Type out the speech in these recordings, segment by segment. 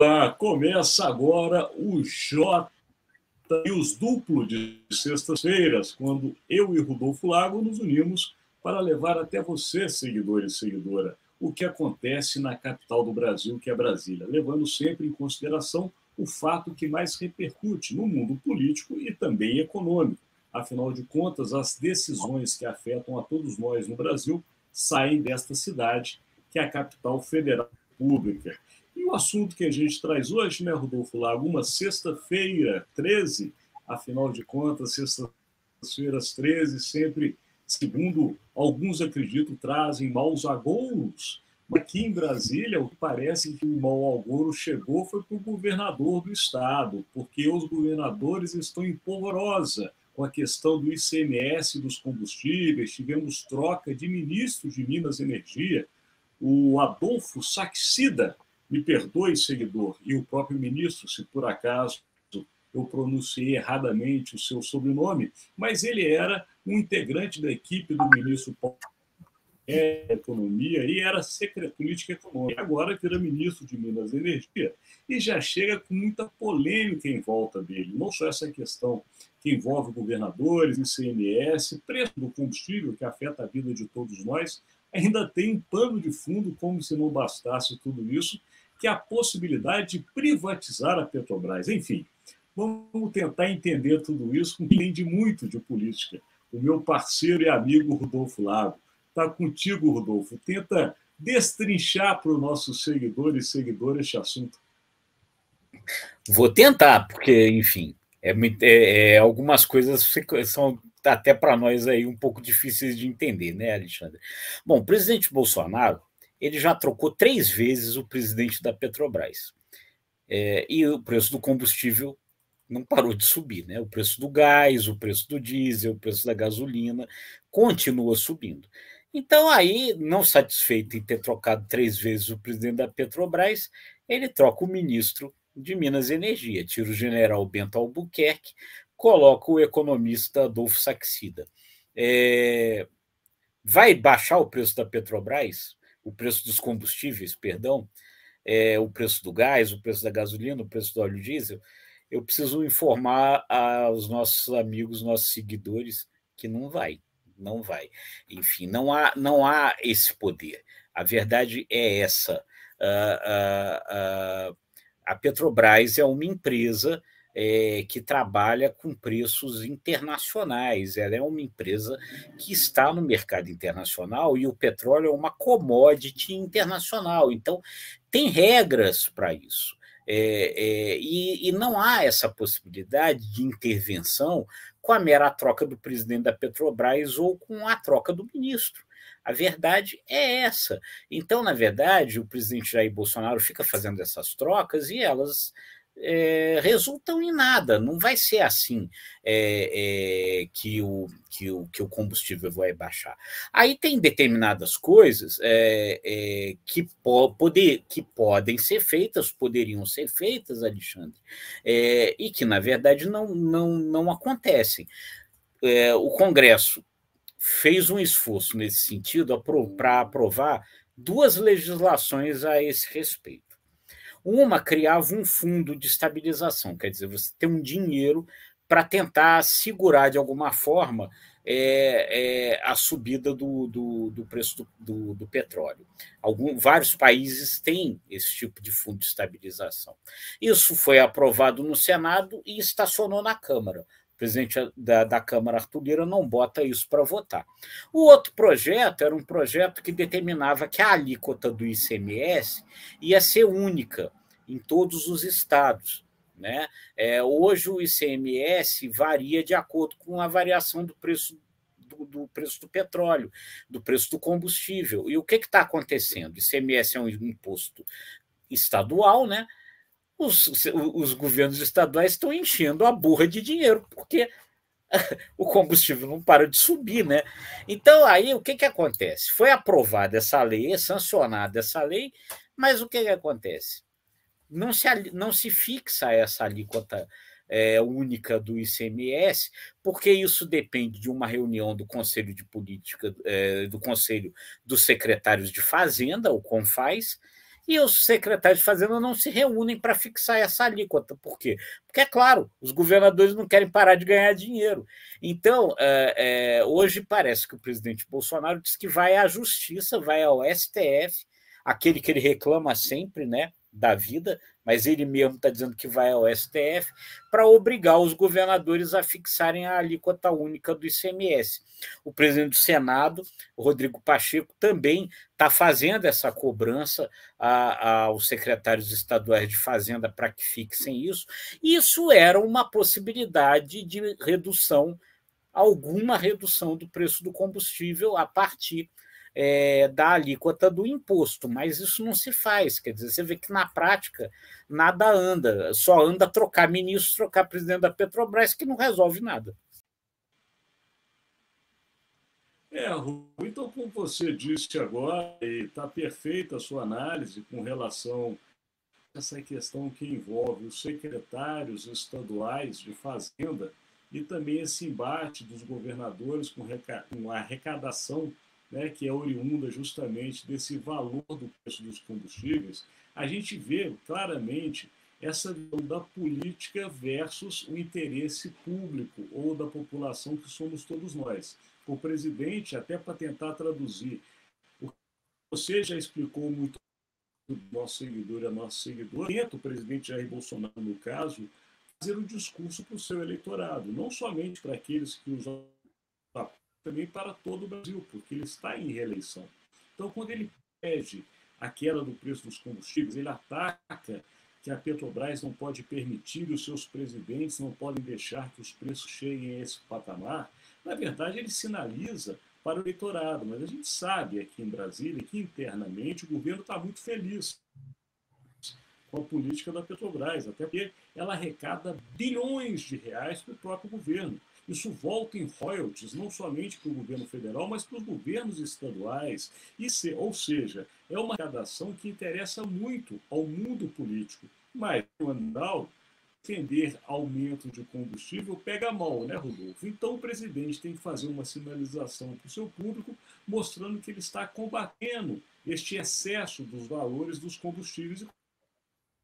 Tá, começa agora o J e os duplos de sextas-feiras, quando eu e Rodolfo Lago nos unimos para levar até você, seguidor e seguidora, o que acontece na capital do Brasil, que é Brasília, levando sempre em consideração o fato que mais repercute no mundo político e também econômico. Afinal de contas, as decisões que afetam a todos nós no Brasil saem desta cidade, que é a capital federal da República. E o assunto que a gente traz hoje, né, Rodolfo Lago, uma sexta-feira, 13, afinal de contas, sextas-feiras 13 sempre, segundo alguns acreditam, trazem maus agouros. Aqui em Brasília, o que parece que o mau agouro chegou foi para o governador do estado, porque os governadores estão em polvorosa com a questão do ICMS dos combustíveis, tivemos troca de ministro de Minas e Energia, o Adolfo Saxida, me perdoe, seguidor, e o próprio ministro, se por acaso eu pronunciei erradamente o seu sobrenome, mas ele era um integrante da equipe do ministro Paulo Economia e era secretário de Política Econômica. Agora vira ministro de Minas e Energia e já chega com muita polêmica em volta dele. Não só essa questão que envolve governadores, ICMS, preço do combustível, que afeta a vida de todos nós, ainda tem um pano de fundo, como se não bastasse tudo isso, que é a possibilidade de privatizar a Petrobras. Enfim, vamos tentar entender tudo isso com quem entende muito de política. O meu parceiro e amigo Rodolfo Lago. Está contigo, Rodolfo. Tenta destrinchar para o nosso seguidor e seguidora este assunto. Vou tentar, porque, enfim, algumas coisas são até para nós aí um pouco difíceis de entender, né, Alexandre? Bom, o presidente Bolsonaro ele já trocou 3 vezes o presidente da Petrobras. E o preço do combustível não parou de subir, né? O preço do gás, o preço do diesel, o preço da gasolina continua subindo. Então, aí, não satisfeito em ter trocado 3 vezes o presidente da Petrobras, ele troca o ministro de Minas e Energia, tira o general Bento Albuquerque, coloca o economista Adolfo Saxida. Vai baixar o preço da Petrobras? O preço dos combustíveis, perdão, o preço do gás, o preço da gasolina, o preço do óleo diesel? Eu preciso informar aos nossos amigos, nossos seguidores, que não vai. Não vai. Enfim, não há esse poder. A verdade é essa. A Petrobras é uma empresa que trabalha com preços internacionais. Ela é uma empresa que está no mercado internacional e o petróleo é uma commodity internacional. Então, tem regras para isso. E não há essa possibilidade de intervenção com a mera troca do presidente da Petrobras ou com a troca do ministro. A verdade é essa. Então, na verdade, o presidente Jair Bolsonaro fica fazendo essas trocas e elas resultam em nada. Não vai ser assim que o combustível vai baixar. Aí tem determinadas coisas que podem ser feitas, poderiam ser feitas, Alexandre, e que, na verdade, não acontecem. O Congresso fez um esforço nesse sentido para aprovar 2 legislações a esse respeito. Uma criava um fundo de estabilização, quer dizer, você tem um dinheiro para tentar segurar de alguma forma a subida do preço do petróleo. Vários países têm esse tipo de fundo de estabilização. Isso foi aprovado no Senado e estacionou na Câmara. O presidente da Câmara, Arthur Lira, não bota isso para votar. O outro projeto era um projeto que determinava que a alíquota do ICMS ia ser única em todos os estados, né? Hoje o ICMS varia de acordo com a variação do preço do petróleo, do preço do combustível. E o que está acontecendo? O ICMS é um imposto estadual, né? Os governos estaduais estão enchendo a burra de dinheiro, porque o combustível não para de subir, né? Então, aí, o que acontece? Foi aprovada essa lei, sancionada essa lei, mas o que acontece? Não se fixa essa alíquota única do ICMS, porque isso depende de uma reunião do Conselho de Política, do Conselho dos Secretários de Fazenda, o CONFAZ, e os secretários de Fazenda não se reúnem para fixar essa alíquota. Por quê? Porque, é claro, os governadores não querem parar de ganhar dinheiro. Então, hoje parece que o presidente Bolsonaro diz que vai à Justiça, vai ao STF, aquele que ele reclama sempre, né, da vida, mas ele mesmo está dizendo que vai ao STF, para obrigar os governadores a fixarem a alíquota única do ICMS. O presidente do Senado, Rodrigo Pacheco, também está fazendo essa cobrança aos secretários estaduais de Fazenda para que fixem isso. Isso era uma possibilidade de redução, alguma redução do preço do combustível a partir da alíquota do imposto, mas isso não se faz. Quer dizer, você vê que na prática nada anda, só anda trocar ministro, trocar presidente da Petrobras, que não resolve nada. Rui, então, como você disse agora, está perfeita a sua análise com relação a essa questão que envolve os secretários estaduais de Fazenda e também esse embate dos governadores com a arrecadação, né, que é oriunda justamente desse valor do preço dos combustíveis. A gente vê claramente essa visão da política versus o interesse público ou da população que somos todos nós. O presidente, até para tentar traduzir o que você já explicou muito do nosso seguidor e a nossa seguidora, tenta o presidente Jair Bolsonaro, no caso, fazer um discurso para o seu eleitorado, não somente para aqueles que usam, também para todo o Brasil, porque ele está em reeleição. Então, quando ele pede a queda do preço dos combustíveis, ele ataca que a Petrobras não pode permitir, os seus presidentes não podem deixar que os preços cheguem a esse patamar. Na verdade, ele sinaliza para o eleitorado, mas a gente sabe aqui em Brasília que internamente o governo está muito feliz com a política da Petrobras, até porque ela arrecada bilhões de reais para o próprio governo. Isso volta em royalties, não somente para o governo federal, mas para os governos estaduais. Ou seja, é uma arrecadação que interessa muito ao mundo político. Mas, no Andal, defender aumento de combustível pega mal, né, Rodolfo? Então, o presidente tem que fazer uma sinalização para o seu público, mostrando que ele está combatendo este excesso dos valores dos combustíveis. E,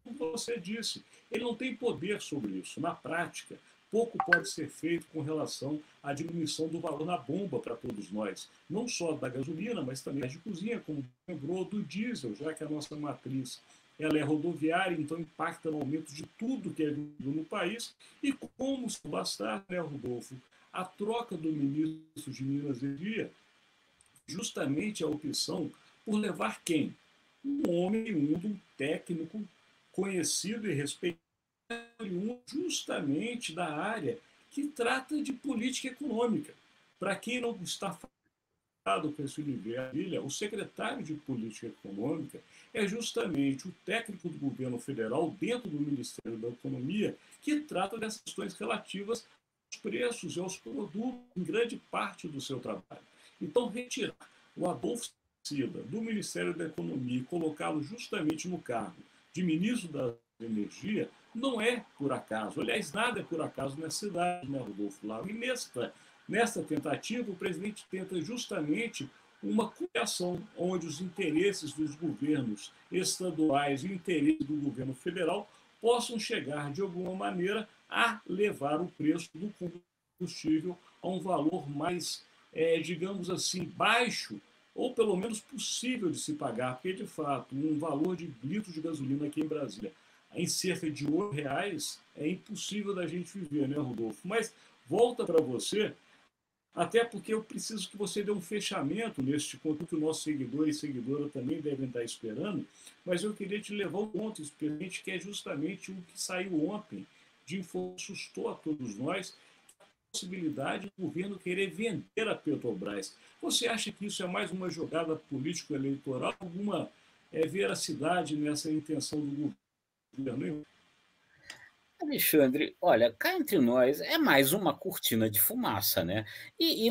como você disse, ele não tem poder sobre isso. Na prática, pouco pode ser feito com relação à diminuição do valor na bomba para todos nós. Não só da gasolina, mas também de cozinha, como lembrou, do diesel, já que a nossa matriz ela é rodoviária, então impacta no aumento de tudo que é vendido no país. E como se bastar, né, Rodolfo, a troca do ministro de Minas e Energia, justamente a opção por levar quem? Um homem, um técnico conhecido e respeitado, justamente da área que trata de política econômica. Para quem não está com esse universo, o secretário de Política Econômica é justamente o técnico do governo federal dentro do Ministério da Economia que trata dessas questões relativas aos preços e aos produtos em grande parte do seu trabalho. Então, retirar o Adolfo Cida do Ministério da Economia e colocá-lo justamente no cargo de ministro da Energia não é por acaso. Aliás, nada é por acaso nessa cidade, né, Rodolfo Lau? E nesta tentativa, o presidente tenta justamente uma criação onde os interesses dos governos estaduais e o interesse do governo federal possam chegar, de alguma maneira, a levar o preço do combustível a um valor mais, digamos assim, baixo, ou pelo menos possível de se pagar, porque, de fato, um valor de litro de gasolina aqui em Brasília em cerca de R$8 é impossível da gente viver, né, Rodolfo? Mas volta para você, até porque eu preciso que você dê um fechamento neste ponto que o nosso seguidor e seguidora também devem estar esperando, mas eu queria te levar ao ponto experiente, que é justamente o que saiu ontem, de assustou a todos nós, a possibilidade do governo querer vender a Petrobras. Você acha que isso é mais uma jogada político-eleitoral, alguma veracidade nessa intenção do governo? Alexandre, olha, cá entre nós é mais uma cortina de fumaça, né?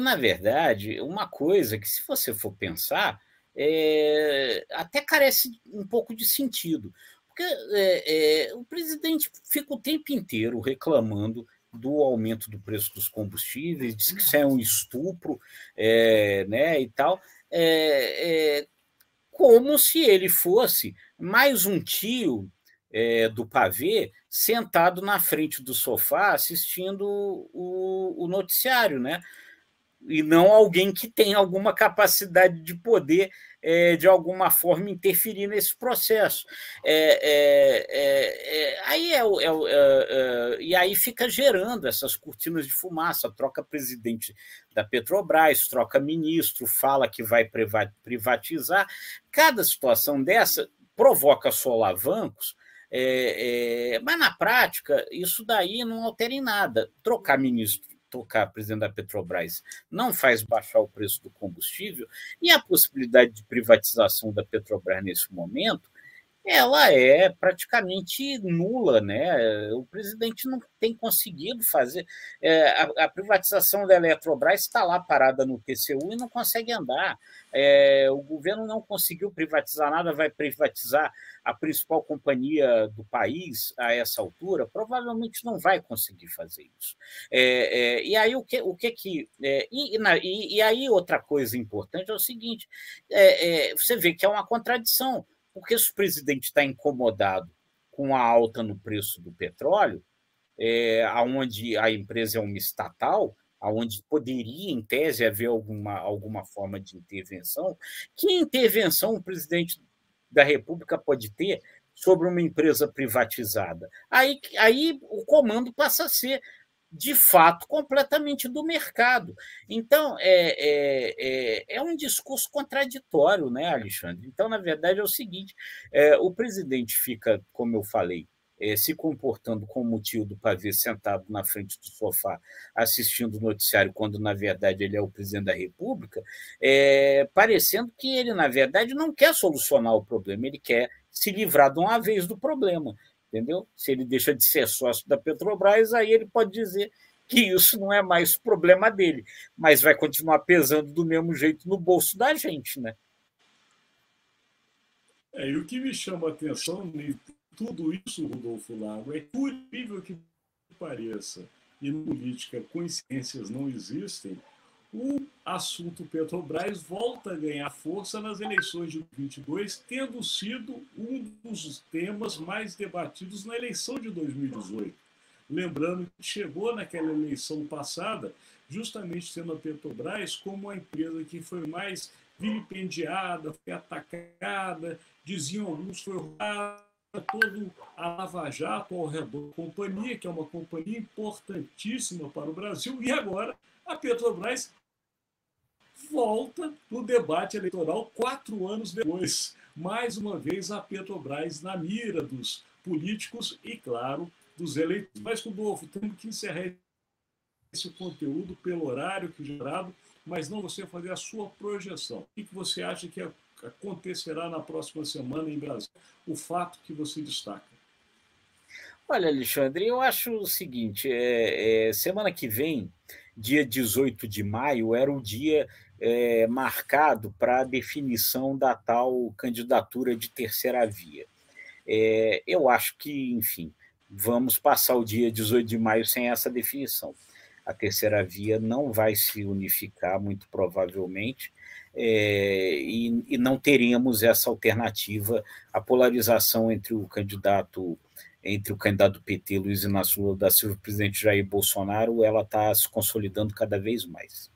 Na verdade, uma coisa que, se você for pensar, até carece um pouco de sentido. Porque o presidente fica o tempo inteiro reclamando do aumento do preço dos combustíveis, diz que isso é um estupro, né, e tal. como se ele fosse mais um tio do pavê sentado na frente do sofá assistindo o noticiário, né? E não alguém que tem alguma capacidade de poder, de alguma forma, interferir nesse processo. E aí fica gerando essas cortinas de fumaça, troca presidente da Petrobras, troca ministro, fala que vai privatizar. Cada situação dessa provoca solavancos, mas, na prática, isso daí não altera em nada. Trocar ministro, trocar presidente da Petrobras não faz baixar o preço do combustível, e a possibilidade de privatização da Petrobras nesse momento ela é praticamente nula, né? O presidente não tem conseguido fazer. A privatização da Eletrobras está lá parada no TCU e não consegue andar. O governo não conseguiu privatizar nada, vai privatizar a principal companhia do país a essa altura, provavelmente não vai conseguir fazer isso. E aí e aí outra coisa importante é o seguinte: você vê que é uma contradição. Porque se o presidente está incomodado com a alta no preço do petróleo, onde a empresa é uma estatal, onde poderia, em tese, haver alguma forma de intervenção, que intervenção o presidente da República pode ter sobre uma empresa privatizada? Aí o comando passa a ser de fato, completamente do mercado. Então, é um discurso contraditório, né, Alexandre? Então, na verdade, é o seguinte: o presidente fica, como eu falei, se comportando como o tio do pavê sentado na frente do sofá assistindo o noticiário, quando, na verdade, ele é o presidente da República, parecendo que ele, na verdade, não quer solucionar o problema, ele quer se livrar de uma vez do problema. Entendeu? Se ele deixa de ser sócio da Petrobras, aí ele pode dizer que isso não é mais problema dele, mas vai continuar pesando do mesmo jeito no bolso da gente, né? E o que me chama a atenção em tudo isso, Rodolfo Lago, é que, por incrível que pareça, e na política coincidências não existem, o assunto Petrobras volta a ganhar força nas eleições de 2022, tendo sido um dos temas mais debatidos na eleição de 2018. Lembrando que chegou naquela eleição passada, justamente tendo a Petrobras como a empresa que foi mais vilipendiada, foi atacada, diziam alguns foi roubada, todo a Lava Jato ao redor da companhia, que é uma companhia importantíssima para o Brasil, e agora a Petrobras volta no debate eleitoral 4 anos depois. Mais uma vez, a Petrobras na mira dos políticos e, claro, dos eleitores. Mas, Rodolfo, temos que encerrar esse conteúdo pelo horário que gerado, mas não você fazer a sua projeção. O que você acha que acontecerá na próxima semana em Brasília? O fato que você destaca. Olha, Alexandre, eu acho o seguinte: semana que vem, dia 18 de maio, era o dia marcado para a definição da tal candidatura de terceira via. Eu acho que, enfim, vamos passar o dia 18 de maio sem essa definição. A terceira via não vai se unificar, muito provavelmente, e não teremos essa alternativa, a polarização entre o candidato do PT, Luiz Inácio Lula da Silva, e o presidente Jair Bolsonaro, ela está se consolidando cada vez mais.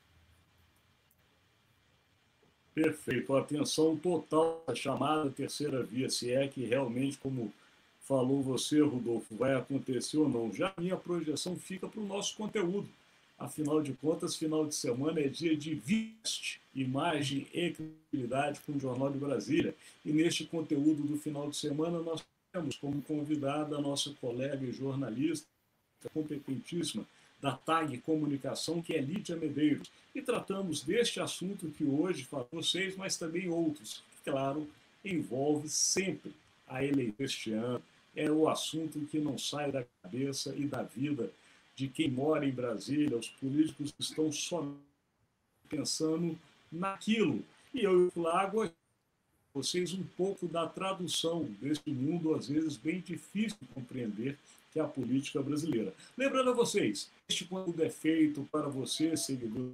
Perfeito. Atenção total à chamada terceira via, se é que realmente, como falou você, Rodolfo, vai acontecer ou não. Já a minha projeção fica para o nosso conteúdo. Afinal de contas, final de semana é dia de Viste, Imagem e Credibilidade com o Jornal de Brasília. E neste conteúdo do final de semana, nós temos como convidada a nossa colega e jornalista competentíssima da TAG Comunicação, que é Lídia Medeiros. E tratamos deste assunto que hoje falo para vocês, mas também outros, que, claro, envolve sempre a eleição este ano. É o assunto que não sai da cabeça e da vida de quem mora em Brasília. Os políticos estão só pensando naquilo. E eu trago vocês um pouco da tradução desse mundo, às vezes, bem difícil de compreender, que é a política brasileira. Lembrando a vocês, este conteúdo é feito para você, seguidor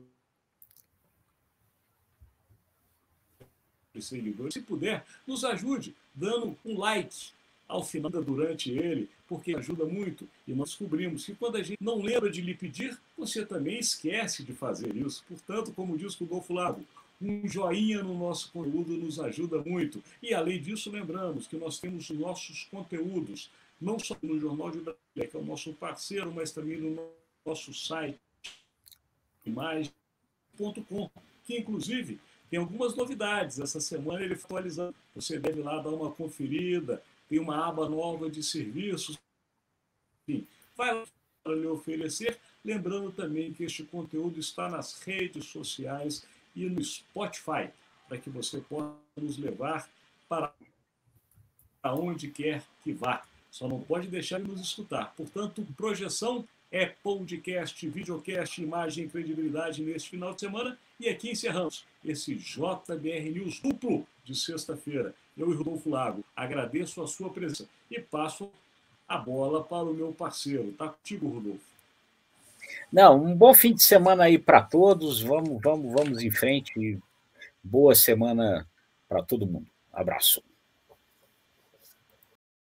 seguidores. Se puder, nos ajude dando um like ao final, durante ele, porque ajuda muito. E nós descobrimos que quando a gente não lembra de lhe pedir, você também esquece de fazer isso. Portanto, como diz o Rodolfo Lago, um joinha no nosso conteúdo nos ajuda muito. E, além disso, lembramos que nós temos os nossos conteúdos, não só no Jornal de Brasília, que é o nosso parceiro, mas também no nosso site, imagem.com, que, inclusive, tem algumas novidades. Essa semana ele foi atualizando. Você deve lá dar uma conferida. Tem uma aba nova de serviços. Enfim, vai lá para lhe oferecer. Lembrando também que este conteúdo está nas redes sociais e no Spotify, para que você possa nos levar para onde quer que vá. Só não pode deixar de nos escutar. Portanto, projeção é podcast, videocast, imagem e credibilidade neste final de semana. E aqui encerramos esse JBR News duplo de sexta-feira. Eu e Rodolfo Lago agradeço a sua presença e passo a bola para o meu parceiro. Está contigo, Rodolfo. Não, um bom fim de semana aí para todos. Vamos em frente. Boa semana para todo mundo. Abraço.